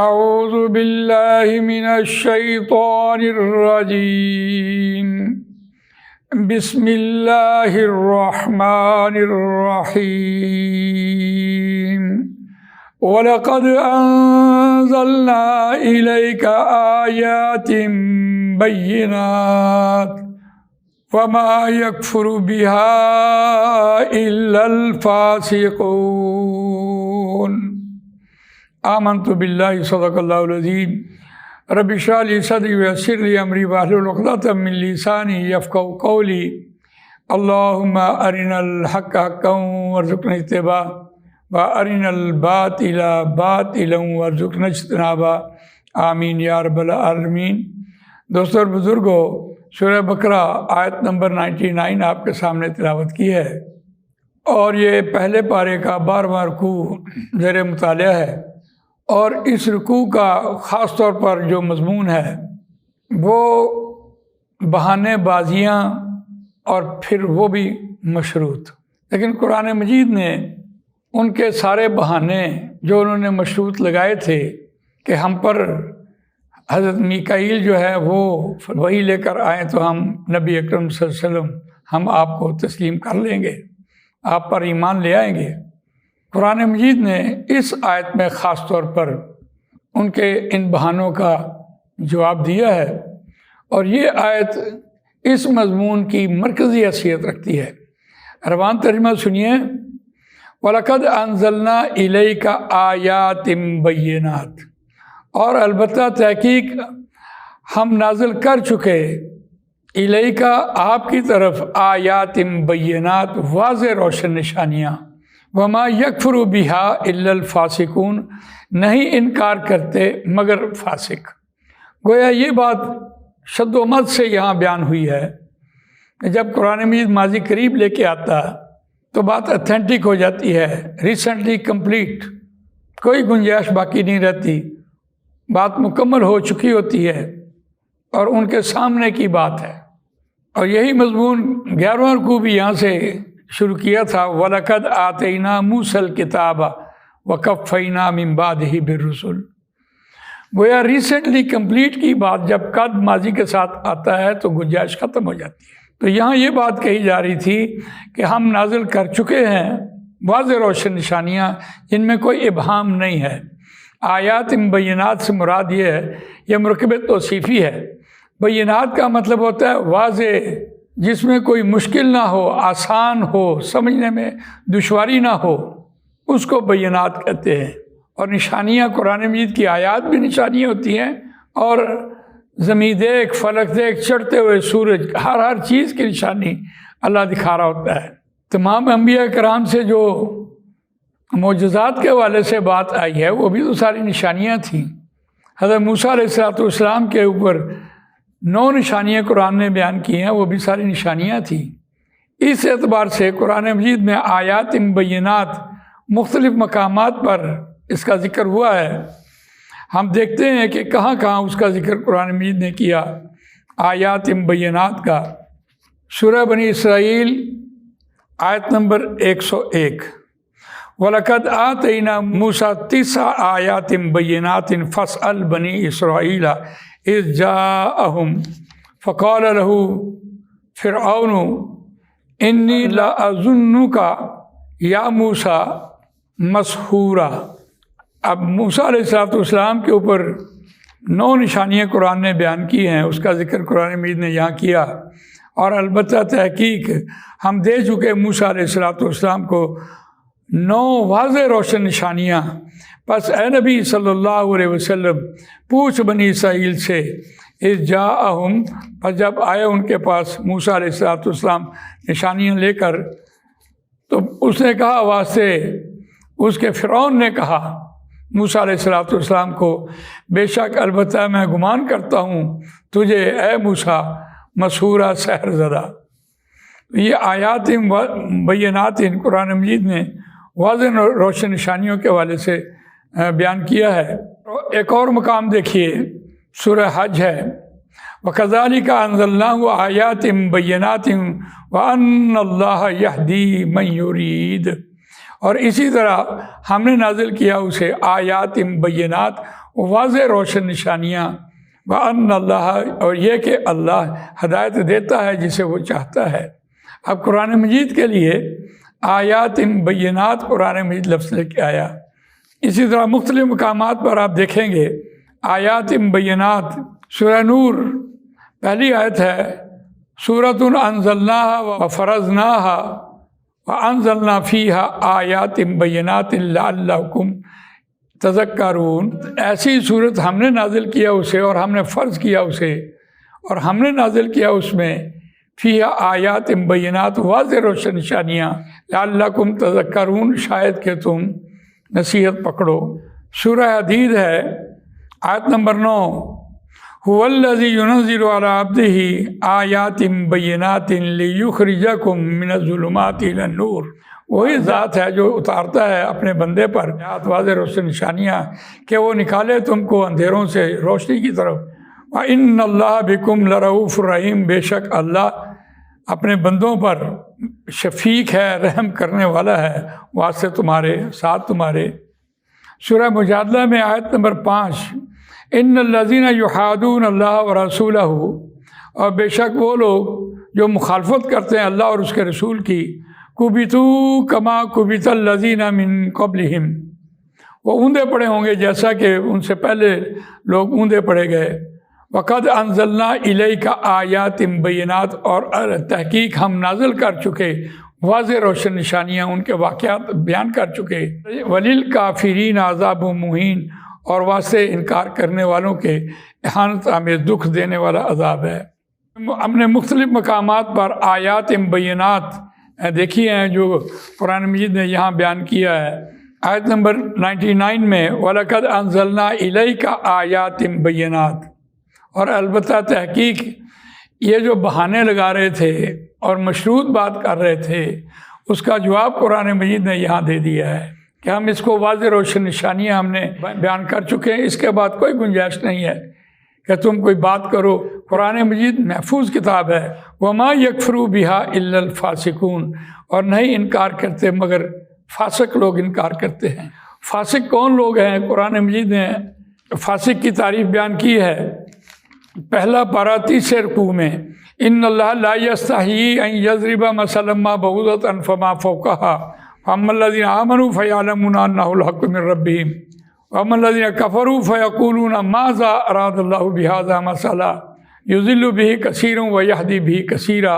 اعوذ باللہ من الشیطان الرجیم بسم اللہ الرحمن الرحیم وَلَقَدْ أَنزَلْنَا إِلَيْكَ آيَاتٍ بَيِّنَاتٍ وَمَا يَكْفُرُ بِهَا إِلَّا الْفَاسِقُونَ آمنت باللہ صدق اللہ العظیم رب اشرح لی صدری ویسر لی امری واحلل عقدۃ من لسانی یفقہوا قولی اللہم ارنا الحق حقا وارزقنا اتباعہ وارنا الباطل باطلا وارزقنا اجتنابہ آمین یا رب العالمین۔ دوستو اور بزرگوں، سورہ بقرہ آیت نمبر 99 آپ کے سامنے تلاوت کی ہے، اور یہ پہلے پارے کا 12واں رکوع زیر مطالعہ ہے، اور اس رکوع کا خاص طور پر جو مضمون ہے وہ بہانے بازیاں اور پھر وہ بھی مشروط۔ لیکن قرآن مجید نے ان کے سارے بہانے جو انہوں نے مشروط لگائے تھے کہ ہم پر حضرت میکائیل جو ہے وہ وحی لے کر آئیں تو ہم نبی اکرم صلی اللہ علیہ وسلم ہم آپ کو تسلیم کر لیں گے، آپ پر ایمان لے آئیں گے۔ قرآن مجید نے اس آیت میں خاص طور پر ان کے ان بہانوں کا جواب دیا ہے، اور یہ آیت اس مضمون کی مرکزی حیثیت رکھتی ہے۔ روان ترجمہ سنیے، وَلَقَدْ أَنزَلْنَا إِلَيْكَ آيَاتٍ بَيِّنَاتٍ، اور البتہ تحقیق ہم نازل کر چکے الیک آپ کی طرف آیات بینات واضح روشن نشانیاں، وما یکفر بہا الا الفاسقون، نہیں انکار کرتے مگر فاسق۔ گویا یہ بات شد و مد سے یہاں بیان ہوئی ہے کہ جب قرآن مجید ماضی قریب لے کے آتا تو بات اتھینٹک ہو جاتی ہے، ریسنٹلی کمپلیٹ، کوئی گنجائش باقی نہیں رہتی، بات مکمل ہو چکی ہوتی ہے اور ان کے سامنے کی بات ہے۔ اور یہی مضمون 11واں رکوع بھی یہاں سے شروع کیا تھا، وَلَقَدْ آتَيْنَا مُوسَى الْكِتَابَ وَقَفَّيْنَا مِن بَعْدِهِ بِالرُّسُلِ۔ گویا ریسنٹلی کمپلیٹ کی بات جب قد ماضی کے ساتھ آتا ہے تو گنجائش ختم ہو جاتی ہے۔ تو یہاں یہ بات کہی جا رہی تھی کہ ہم نازل کر چکے ہیں واضح روشن نشانیاں جن میں کوئی ابہام نہیں ہے۔ آیات بینات سے مراد یہ ہے، یہ مرکب توصیفی ہے۔ بینات کا مطلب ہوتا ہے واضح، جس میں کوئی مشکل نہ ہو، آسان ہو، سمجھنے میں دشواری نہ ہو، اس کو بینات کہتے ہیں۔ اور نشانیاں قرآن مجید کی آیات بھی نشانیاں ہوتی ہیں، اور زمین دیکھ، فلک دیکھ، چڑھتے ہوئے سورج، ہر چیز کی نشانی اللہ دکھا رہا ہوتا ہے۔ تمام انبیاء کرام سے جو معجزات کے حوالے سے بات آئی ہے وہ بھی تو ساری نشانیاں تھیں۔ حضرت موسیٰ علیہ السلام کے اوپر 9 نشانیاں قرآن نے بیان کی ہیں، وہ بھی ساری نشانیاں تھیں۔ اس اعتبار سے قرآن مجید میں آیات بینات مختلف مقامات پر اس کا ذکر ہوا ہے۔ ہم دیکھتے ہیں کہ کہاں کہاں اس کا ذکر قرآن مجید نے کیا آیات بینات کا۔ سورہ بنی اسرائیل آیت نمبر 101، وَلَقَدْ آتَيْنَا مُوسَىٰ 9 آیَاتٍ بَيِّنَاتٍ فَاسْأَلْ بَنِي إِسْرَائِيلَ إِذْ جَاءَهُمْ فَقَالَ لَهُ فِرْعَوْنُ إِنِّي لَأَظُنُّكَ يَا مُوسَىٰ مَسْحُورًا۔ اب موسیٰ علیہ السلام کے اوپر 9 نشانیاں قرآن نے بیان کی ہیں، اس کا ذکر قرآن مجید نے یہاں کیا، اور البتہ تحقیق ہم دے چکے موسیٰ علیہ السلام کو 9 واضح روشن نشانیاں۔ پس اے نبی صلی اللہ علیہ وسلم پوچھ بنی اسرائیل سے، اذ جاءہم، پس جب آئے ان کے پاس موسیٰ علیہ السلام نشانیاں لے کر، تو اس نے کہا واسطے اس کے فرعون نے کہا موسیٰ علیہ السلام کو، بے شک البتہ میں گمان کرتا ہوں تجھے اے موسیٰ مسحورہ، سحر زدہ۔ یہ آیات بینات قرآن مجید نے واضح روشن نشانیوں کے حوالے سے بیان کیا ہے۔ ایک اور مقام دیکھیے، سورہ حج ہے، وَكَذَلِكَ أَنزَلْنَاهُ آيَاتٍ بَيِّنَاتٍ وَأَنَّ اللَّهَ يَهْدِي مَن يُرِيدُ، اور اسی طرح ہم نے نازل کیا اسے آیات بینات واضح روشن نشانیاں، وَأَنَّ اللَّهَ، اور یہ کہ اللہ ہدایت دیتا ہے جسے وہ چاہتا ہے۔ اب قرآن مجید کے لیے آیات بینات قرآن مجید لفظ لے کے آیا۔ اسی طرح مختلف مقامات پر آپ دیکھیں گے آیات بینات۔ سورہ نور پہلی آیت ہے سورۃ انزلناها وفرضناها وانزلنا فیها آیات بینات لعلکم تذکرون۔ ایسی صورت ہم نے نازل کیا اسے، اور ہم نے فرض کیا اسے، اور ہم نے نازل کیا اس میں فیہا آیات بینات، واضح روشن نشانیاں، لعلکم تذکرون، شاید کہ تم نصیحت پکڑو۔ سورہ حدید ہے آیت نمبر 9، هو الذی ینزل علی عبدہ آیات بینات لیخرجکم من الظلمات الی النور۔ وہی ذات ہے جو اتارتا ہے اپنے بندے پر واضح روشن نشانیاں کہ وہ نکالے تم کو اندھیروں سے روشنی کی طرف۔ وَإِنَّ اللَّهَ بِكُمْ لَرَءُوفٌ رَحِيمٌ، بے شک اللہ اپنے بندوں پر شفیق ہے، رحم کرنے والا ہے، واسطے تمہارے ساتھ تمہارے۔ سورہ مجادلہ میں آیت نمبر 5، ان الذین یحادون اللہ ورسولہ، اور بے شک وہ لوگ جو مخالفت کرتے ہیں اللہ اور اس کے رسول کی، کبتوا کما کبت الذین من قبلہم، وہ اوندے پڑے ہوں گے جیسا کہ ان سے پہلے لوگ اوندے پڑے گئے۔ وقد انزلنا الیک آیات بینات، اور تحقیق ہم نازل کر چکے واضح روشن نشانیاں، ان کے واقعات بیان کر چکے۔ وللکافرین عذاب مہین، اور واسطے انکار کرنے والوں کے اہانت آمیز دکھ دینے والا عذاب ہے۔ ہم نے مختلف مقامات پر آیات بینات دیکھی ہیں جو قرآن مجید نے یہاں بیان کیا ہے۔ آیت نمبر 99 میں وَلَقَدْ أَنزَلْنَا إِلَيْكَ آیَاتٍ بَيِّنَاتٍ، اور البتہ تحقیق یہ جو بہانے لگا رہے تھے اور مشروط بات کر رہے تھے، اس کا جواب قرآن مجید نے یہاں دے دیا ہے کہ ہم اس کو واضح روشن نشانیاں ہم نے بیان کر چکے ہیں، اس کے بعد کوئی گنجائش نہیں ہے کہ تم کوئی بات کرو۔ قرآن مجید محفوظ کتاب ہے۔ وَمَا يَكْفُرُ بِهَا إِلَّا الْفَاسِقُونَ، اور نہیں انکار کرتے مگر فاسق لوگ انکار کرتے ہیں۔ فاسق کون لوگ ہیں؟ قرآن مجید نے فاسق کی تعریف بیان کی ہے۔ پہلا پارہ 30 رکوع میں، ان اللہ لا یستحیی ان یضرب مثلا ما بعوضۃ فما فوقها فاما الذین آمنوا فیعلمون انہ الحق من ربہم واما الذین کفروا فیقولون ماذا اراد اللہ بہذا مثلا یضل بہ کثیرا ویہدی بہ کثیرا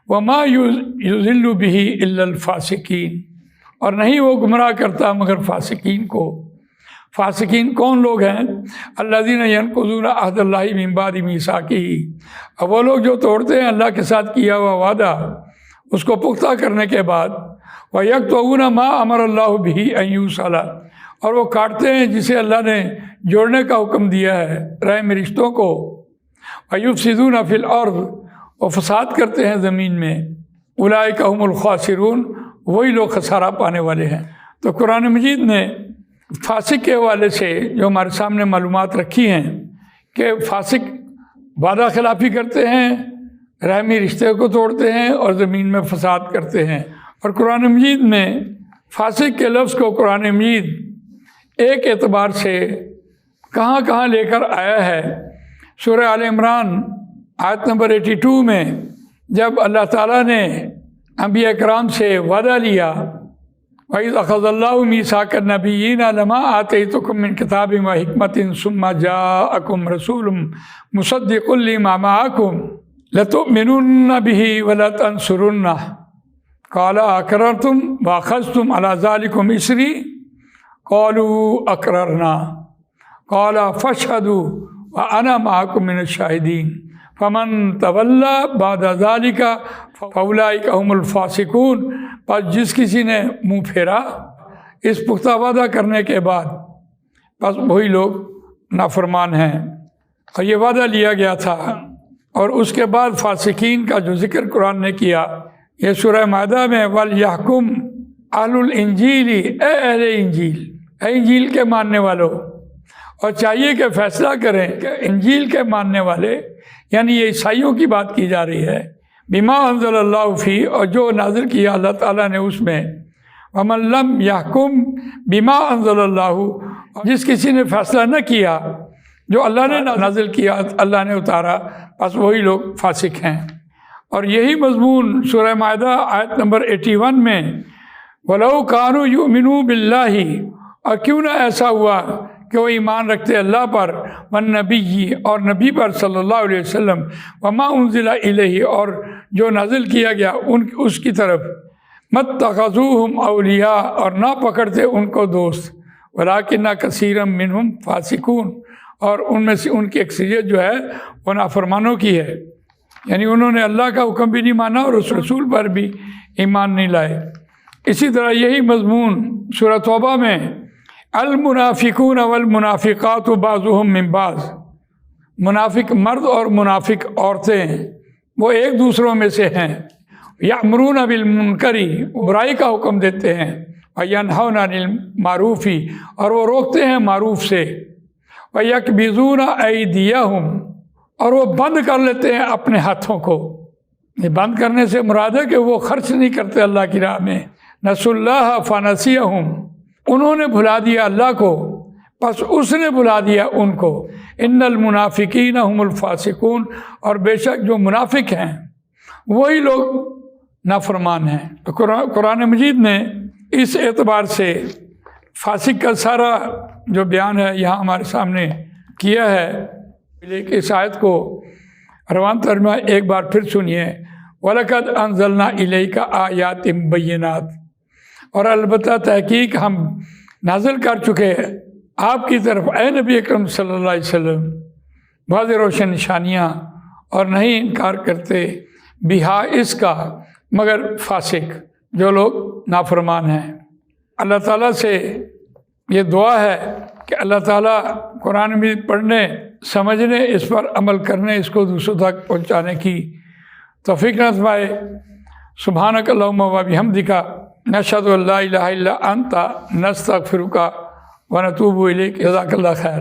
وما یضل بہ الا الفاسقین، اور نہیں وہ گمراہ کرتا مگر فاسقین کو۔ فاسقین کون لوگ ہیں؟ الذین ینقضون عہد اللہ من بعد میثاقہ، اب وہ لوگ جو توڑتے ہیں اللہ کے ساتھ کیا ہوا وعدہ اس کو پختہ کرنے کے بعد، وَيَقْطَعُونَ مَا أَمَرَ اللَّهُ بِهِ أَن يُوصَلَ، اور وہ کاٹتے ہیں جسے اللہ نے جوڑنے کا حکم دیا ہے رحم رشتوں کو، وَيُفْسِدُونَ فِي الْأَرْضِ، وہ فساد کرتے ہیں زمین میں، أُولَئِكَ هُمُ الْخَاسِرُونَ، وہی لوگ خسارہ پانے والے ہیں۔ تو قرآن مجید نے فاسق کے حوالے سے جو ہمارے سامنے معلومات رکھی ہیں کہ فاسق وعدہ خلافی کرتے ہیں، رحمی رشتے کو توڑتے ہیں اور زمین میں فساد کرتے ہیں۔ اور قرآن مجید میں فاسق کے لفظ کو قرآن مجید ایک اعتبار سے کہاں کہاں لے کر آیا ہے۔ سورہ آل عمران آیت نمبر 82 میں جب اللہ تعالیٰ نے انبیاء کرام سے وعدہ لیا، وَإِذْ أَخَذَ اللَّهُ مِيثَاقَ النَّبِيِّينَ لَمَا آتَيْتُكُم مِّن كِتَابٍ وَحِكْمَةٍ ثُمَّ جَاءَكُمْ رَسُولٌ مُصَدِّقٌ لِّمَا مَعَكُمْ لَتُؤْمِنُنَّ بِهِ وَلَتَنصُرُنَّهُ قَالَ أَقْرَرْتُمْ وَأَخَذْتُمْ عَلَىٰ ذَٰلِكُمْ إِصْرِي قَالُوا أَقْرَرْنَا قَالَ فَاشْهَدُوا وَأَنَا مَعَكُم مِّنَ الشَّاهِدِينَ فَمَن تَوَلَّىٰ بَعْدَ ذَٰلِكَ فَأُولَٰئِكَ هُمُ الْفَاسِقُونَ، پس جس کسی نے منہ پھیرا اس پختہ وعدہ کرنے کے بعد، بس وہی لوگ نافرمان ہیں۔ اور یہ وعدہ لیا گیا تھا، اور اس کے بعد فاسقین کا جو ذکر قرآن نے کیا، یہ سورہ مائدہ میں وَلْيَحْكُمْ أَهْلُ الْإِنْجِيلِ، اے اہل انجیل، اے انجیل کے ماننے والوں، اور چاہیے کہ فیصلہ کریں کہ انجیل کے ماننے والے، یعنی یہ عیسائیوں کی بات کی جا رہی ہے، بما انزل اللہ فی، اور جو نازل کیا اللہ تعالیٰ نے اس میں، ومن لم یحکم بما انزل اللہ، جس کسی نے فیصلہ نہ کیا جو اللہ نے نازل کیا اللہ نے اتارا، بس وہی لوگ فاسق ہیں۔ اور یہی مضمون سورہ مائدہ آیت نمبر 81 میں وَلَوْ كَانُوا يُؤْمِنُوا بِاللَّهِ، اور کیوں نہ ایسا ہوا کہ وہ ایمان رکھتے اللہ پر، والنبی اور نبی پر صلی اللہ علیہ وسلم، وما انزل الیہ اور جو نازل کیا گیا اس کی طرف، مَتَّخَذُوهُمْ اولیاء اور نہ پکڑتے ان کو دوست، وَلَٰكِنَّ كَثِيرًا مِّنْهُمْ فَاسِقُونَ اور ان میں سے ان کی اکثریت جو ہے وہ نافرمانوں کی ہے، یعنی انہوں نے اللہ کا حکم بھی نہیں مانا اور اس رسول پر بھی ایمان نہیں لائے۔ اسی طرح یہی مضمون سورہ توبہ میں المنافقون والمنافقات بعضهم من بعض، منافق مرد اور منافق عورتیں وہ ایک دوسروں میں سے ہیں، یأمرون بالمنکر برائی کا حکم دیتے ہیں، وینہون عن المعروف اور وہ روکتے ہیں معروف سے، ویکبضون ایدیہم اور وہ بند کر لیتے ہیں اپنے ہاتھوں کو۔ یہ بند کرنے سے مراد ہے کہ وہ خرچ نہیں کرتے اللہ کی راہ میں۔ نسوا اللہ فنسیہم، انہوں نے بھلا دیا اللہ کو بس اس نے بھلا دیا ان کو۔ ان المنافقین هم الفاسقون، اور بے شک جو منافق ہیں وہی لوگ نافرمان ہیں۔ تو قرآن مجید نے اس اعتبار سے فاسق کا سارا جو بیان ہے یہاں ہمارے سامنے کیا ہے۔ اس آیت کو روان ترجمہ ایک بار پھر سنیے، وَلَقَدْ أَنزَلْنَا إِلَيْكَ آيَاتٍ بَيِّنَاتٍ، اور البتہ تحقیق ہم نازل کر چکے آپ کی طرف اے نبی اکرم صلی اللہ علیہ وسلم واضح روشن نشانیاں، اور نہیں انکار کرتے بہا اس کا مگر فاسق جو لوگ نافرمان ہیں۔ اللہ تعالیٰ سے یہ دعا ہے کہ اللہ تعالیٰ قرآن میں پڑھنے سمجھنے اس پر عمل کرنے اس کو دوسروں تک پہنچانے کی توفیق نصیب فرمائے۔ سبحانک اللہم و بحمدک نشہد ان لا الہ الا انت نستغفرک ونتوب الیک۔ جزاک اللہ خیر۔